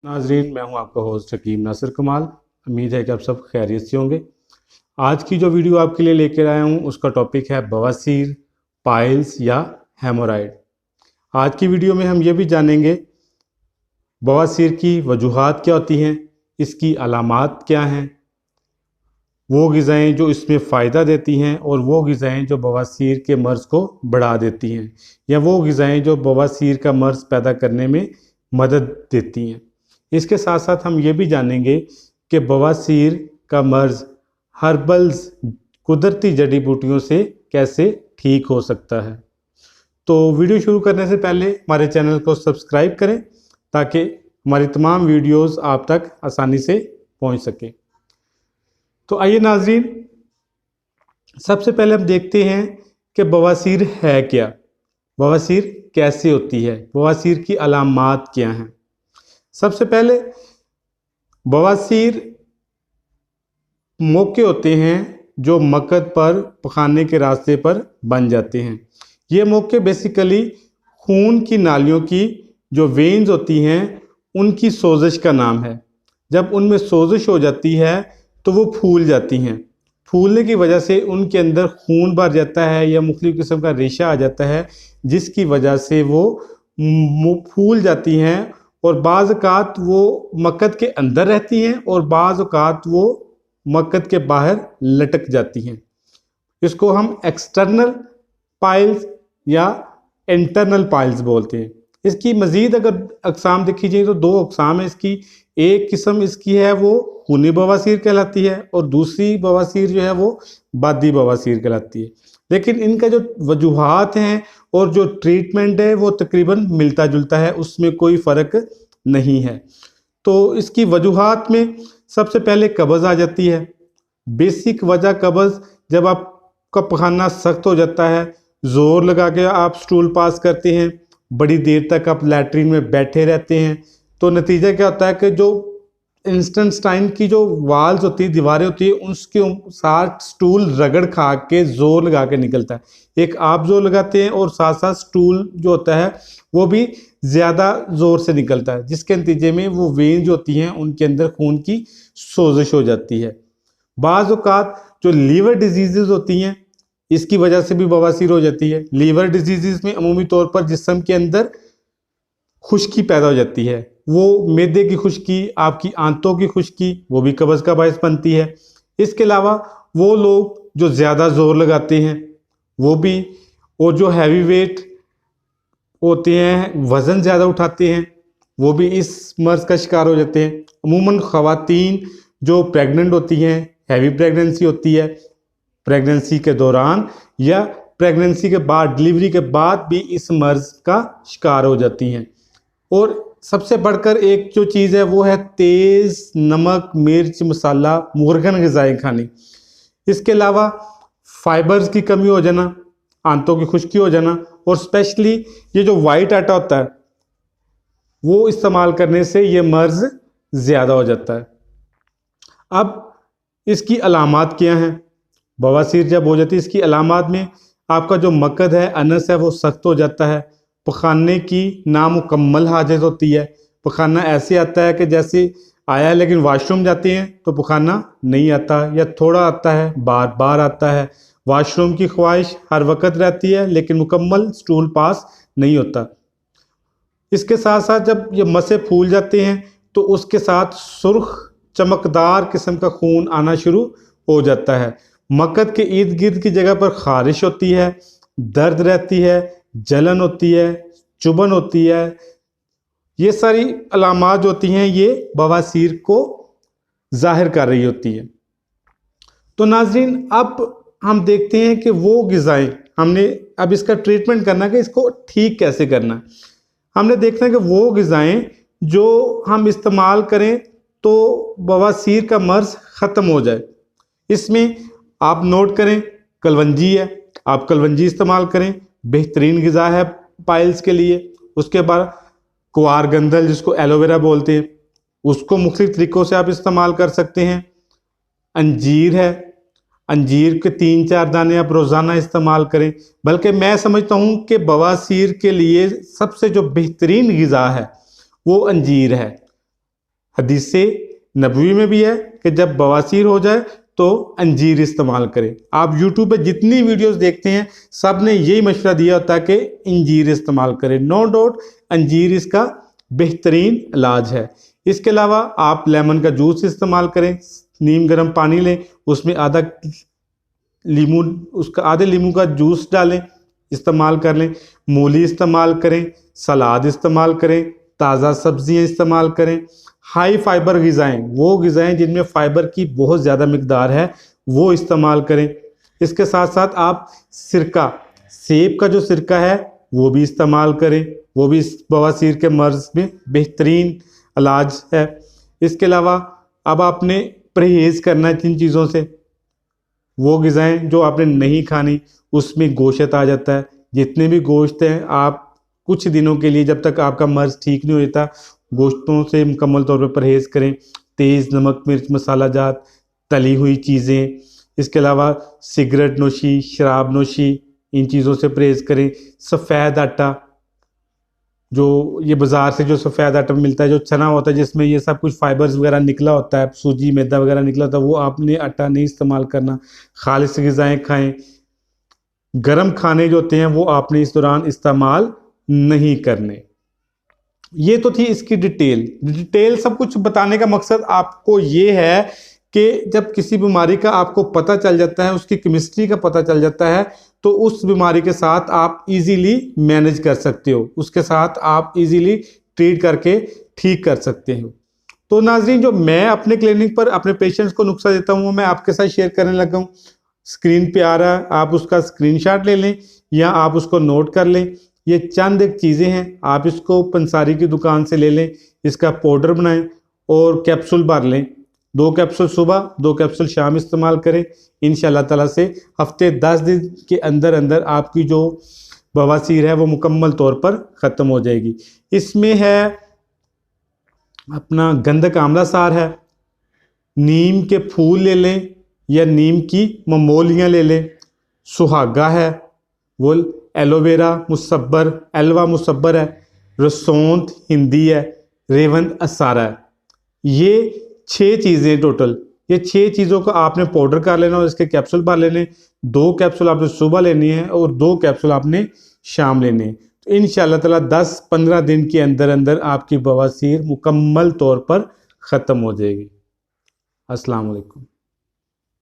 नाजरीन, मैं हूं आपका होस्ट हकीम नासिर कमाल। उम्मीद है कि आप सब खैरियत से होंगे। आज की जो वीडियो आपके लिए लेकर आया हूं उसका टॉपिक है बवासीर, पाइल्स या हेमोराइड। आज की वीडियो में हम ये भी जानेंगे बवासीर की वजूहात क्या होती हैं, इसकी अलामात क्या हैं, वो ग़िज़ाएँ जो इसमें फ़ायदा देती हैं और वो ग़िज़ाएँ जो बवासीर के मर्ज़ को बढ़ा देती हैं, या वो ग़िज़ाएँ जो बवासीर का मर्ज़ पैदा करने में मदद देती हैं। इसके साथ साथ हम ये भी जानेंगे कि बवासीर का मर्ज़ हर्बल्स, कुदरती जड़ी बूटियों से कैसे ठीक हो सकता है। तो वीडियो शुरू करने से पहले हमारे चैनल को सब्सक्राइब करें ताकि हमारी तमाम वीडियोस आप तक आसानी से पहुंच सकें। तो आइए नाज़रीन, सबसे पहले हम देखते हैं कि बवासीर है क्या, बवासीर कैसे होती है, बवासीर की अलामात क्या हैं। सबसे पहले बवासीर मौके होते हैं जो मकद पर पखाने के रास्ते पर बन जाते हैं। ये मौके बेसिकली खून की नालियों की जो वेन्स होती हैं उनकी सोजिश का नाम है। जब उनमें सोजिश हो जाती है तो वो फूल जाती हैं। फूलने की वजह से उनके अंदर खून भर जाता है या मुख्तलिफ़ किस्म का रेशा आ जाता है, जिसकी वजह से वो फूल जाती हैं और बाज़ औक़ात वो मकद के अंदर रहती हैं और बाज़ औक़ात वो मकद के बाहर लटक जाती हैं। इसको हम एक्सटर्नल पाइल्स या इंटरनल पाइल्स बोलते हैं। इसकी मज़ीद अगर अक़साम देखी जाए तो दो अक़साम है इसकी। एक किस्म इसकी है वो खूनी बवासीर कहलाती है और दूसरी बवासीर जो है वो बादी बवासीर कहलाती है। लेकिन इनका जो वजूहात हैं और जो ट्रीटमेंट है वो तकरीबन मिलता जुलता है, उसमें कोई फ़र्क नहीं है। तो इसकी वजूहात में सबसे पहले कब्ज़ आ जाती है। बेसिक वजह कब्ज़, जब आपका पखाना सख्त हो जाता है, ज़ोर लगा के आप स्टूल पास करते हैं, बड़ी देर तक आप लैट्रिन में बैठे रहते हैं, तो नतीजा क्या होता है कि जो इंस्टेंटाइन की जो वाल्स होती है, दीवारें होती है, उसके साथ स्टूल रगड़ खा के ज़ोर लगा के निकलता है। एक आप ज़ोर लगाते हैं और साथ साथ स्टूल जो होता है वो भी ज़्यादा ज़ोर से निकलता है, जिसके नतीजे में वो वेन जो होती हैं उनके अंदर खून की सोजिश हो जाती है। बाज़ औक़ात जो लीवर डिजीज़ होती हैं इसकी वजह से भी बवासीर हो जाती है। लीवर डिजीज़ में अमूमी तौर पर जिस्म के अंदर खुश्की पैदा हो जाती है। वो मैदे की खुश्की, आपकी आंतों की खुश्की, वो भी कब्ज़ का बायस बनती है। इसके अलावा वो लोग जो ज़्यादा ज़ोर लगाते हैं वो भी, और जो हैवी वेट होते हैं, वज़न ज़्यादा उठाते हैं, वो भी इस मर्ज़ का शिकार हो जाते हैं। अमूमन ख़वातीन जो प्रेग्नेंट होती हैं, हैवी प्रेगनेंसी होती है, प्रेगनेंसी के दौरान या प्रेगनेंसी के बाद, डिलीवरी के बाद भी इस मर्ज़ का शिकार हो जाती हैं। और सबसे बढ़कर एक जो चीज़ है वो है तेज़ नमक, मिर्च, मसाला, मुर्गन ग़िज़ाएँ खानी। इसके अलावा फाइबर्स की कमी हो जाना, आंतों की खुश्की हो जाना, और स्पेशली ये जो वाइट आटा होता है वो इस्तेमाल करने से ये मर्ज़ ज़्यादा हो जाता है। अब इसकी अलामात क्या हैं? बवासीर जब हो जाती है, इसकी अलामात में आपका जो मकद है, अनस है, वो सख्त हो जाता है। पखाने की नामुकम्मल हाजत होती है। पखाना ऐसे आता है कि जैसे आया है लेकिन वाशरूम जाते हैं तो पखाना नहीं आता, या थोड़ा आता है, बार बार आता है। वाशरूम की ख्वाहिश हर वक्त रहती है लेकिन मुकम्मल स्टूल पास नहीं होता। इसके साथ साथ जब ये मसे फूल जाते हैं तो उसके साथ सुर्ख चमकदार किस्म का खून आना शुरू हो जाता है। मकद के इर्द गिर्द की जगह पर खारिश होती है, दर्द रहती है, जलन होती है, चुभन होती है। ये सारी अलामात जो होती हैं ये बवासीर को ज़ाहिर कर रही होती है। तो नाज़रीन, अब हम देखते हैं कि वो ग़िज़ाएँ हमने अब इसका ट्रीटमेंट करना कि इसको ठीक कैसे करना है। हमने देखना है कि वो ग़िज़ाएँ जो हम इस्तेमाल करें तो बवासीर का मर्ज़ ख़त्म हो जाए। इसमें आप नोट करें, कलवंजी है, आप कलवंजी इस्तेमाल करें, बेहतरीन ग़िज़ा है पाइल्स के लिए। उसके बाद कुआर गंदल, जिसको एलोवेरा बोलते हैं, उसको मुख्तलिफ़ तरीक़ों से आप इस्तेमाल कर सकते हैं। अंजीर है, अंजीर के 3-4 दाने आप रोज़ाना इस्तेमाल करें। बल्कि मैं समझता हूँ कि बवासीर के लिए सबसे जो बेहतरीन ग़िज़ा है वो अंजीर है। हदीस नबवी में भी है कि जब बवासीर हो जाए तो अंजीर इस्तेमाल करें। आप यूट्यूब पे जितनी वीडियोस देखते हैं सब ने यही मशवरा दिया होता है कि अंजीर इस्तेमाल करें। नो डाउट अंजीर इसका बेहतरीन इलाज है। इसके अलावा आप लेमन का जूस इस्तेमाल करें। नीम गर्म पानी लें, उसमें आधे लीमू का जूस डालें, इस्तेमाल कर लें। मूली इस्तेमाल करें, सलाद इस्तेमाल करें, ताज़ा सब्जियां इस्तेमाल करें। हाई फाइबर ग़िज़ाएँ, वो ग़िज़ाएँ जिनमें फ़ाइबर की बहुत ज़्यादा मिकदार है, वो इस्तेमाल करें। इसके साथ साथ आप सिरका, सेब का जो सिरका है वो भी इस्तेमाल करें, वो भी इस बवासीर के मर्ज़ में बेहतरीन इलाज है। इसके अलावा अब आपने परहेज़ करना है जिन चीज़ों से, वो ग़िज़ाएँ जो आपने नहीं खानी, उसमें गोश्त आ जाता है। जितने भी गोश्त हैं आप कुछ दिनों के लिए, जब तक आपका मर्ज़ ठीक नहीं हो जाता, गोश्तों से मुकम्मल तौर पर परहेज़ करें। तेज़ नमक मिर्च मसाला जात, तली हुई चीज़ें, इसके अलावा सिगरेट नोशी, शराब नोशी, इन चीज़ों से परहेज़ करें। सफ़ेद आटा, जो ये बाज़ार से जो सफ़ेद आटा मिलता है, जो चना होता है जिसमें ये सब कुछ फाइबर्स वगैरह निकला होता है, सूजी मैदा वगैरह निकला होता है, वो आपने आटा नहीं इस्तेमाल करना। खालिस ग़िज़ाएँ खाएँ। गरम खाने जो होते हैं वो आपने इस दौरान इस्तेमाल नहीं करने। ये तो थी इसकी डिटेल सब कुछ बताने का मकसद आपको ये है कि जब किसी बीमारी का आपको पता चल जाता है, उसकी केमिस्ट्री का पता चल जाता है, तो उस बीमारी के साथ आप इजीली मैनेज कर सकते हो, उसके साथ आप इजीली ट्रीट करके ठीक कर सकते हो। तो नाज़रीन, जो मैं अपने क्लिनिक पर अपने पेशेंट्स को नुस्खा देता हूँ वो मैं आपके साथ शेयर करने लगा हूँ। स्क्रीन पे आ रहा है, आप उसका स्क्रीनशॉट ले लें या आप उसको नोट कर लें। ये चंद एक चीज़ें हैं, आप इसको पंसारी की दुकान से ले लें, इसका पाउडर बनाएं और कैप्सूल भर लें। 2 कैप्सूल सुबह, 2 कैप्सूल शाम इस्तेमाल करें। इंशाल्लाह ताला से हफ्ते 10 दिन के अंदर अंदर आपकी जो बवासीर है वो मुकम्मल तौर पर ख़त्म हो जाएगी। इसमें है अपना गंधक आंवला सार है, नीम के फूल ले लें या नीम की ममोलियाँ ले लें, सुहागा है, वो एलोवेरा मुसब्बर, एलवा मुसब्बर है, रसौंत हिंदी है, रेवंत असारा है। ये 6 चीज़ें टोटल, ये 6 चीज़ों को आपने पाउडर कर लेना और इसके कैप्सूल भर लेने। 2 कैप्सूल आपने सुबह लेनी है और 2 कैप्सूल आपने शाम लेने हैं। तो इंशाल्लाह ताला 10-15 दिन के अंदर अंदर आपकी बवासीर मुकम्मल तौर पर ख़त्म हो जाएगी। अस्सलाम वालेकुम।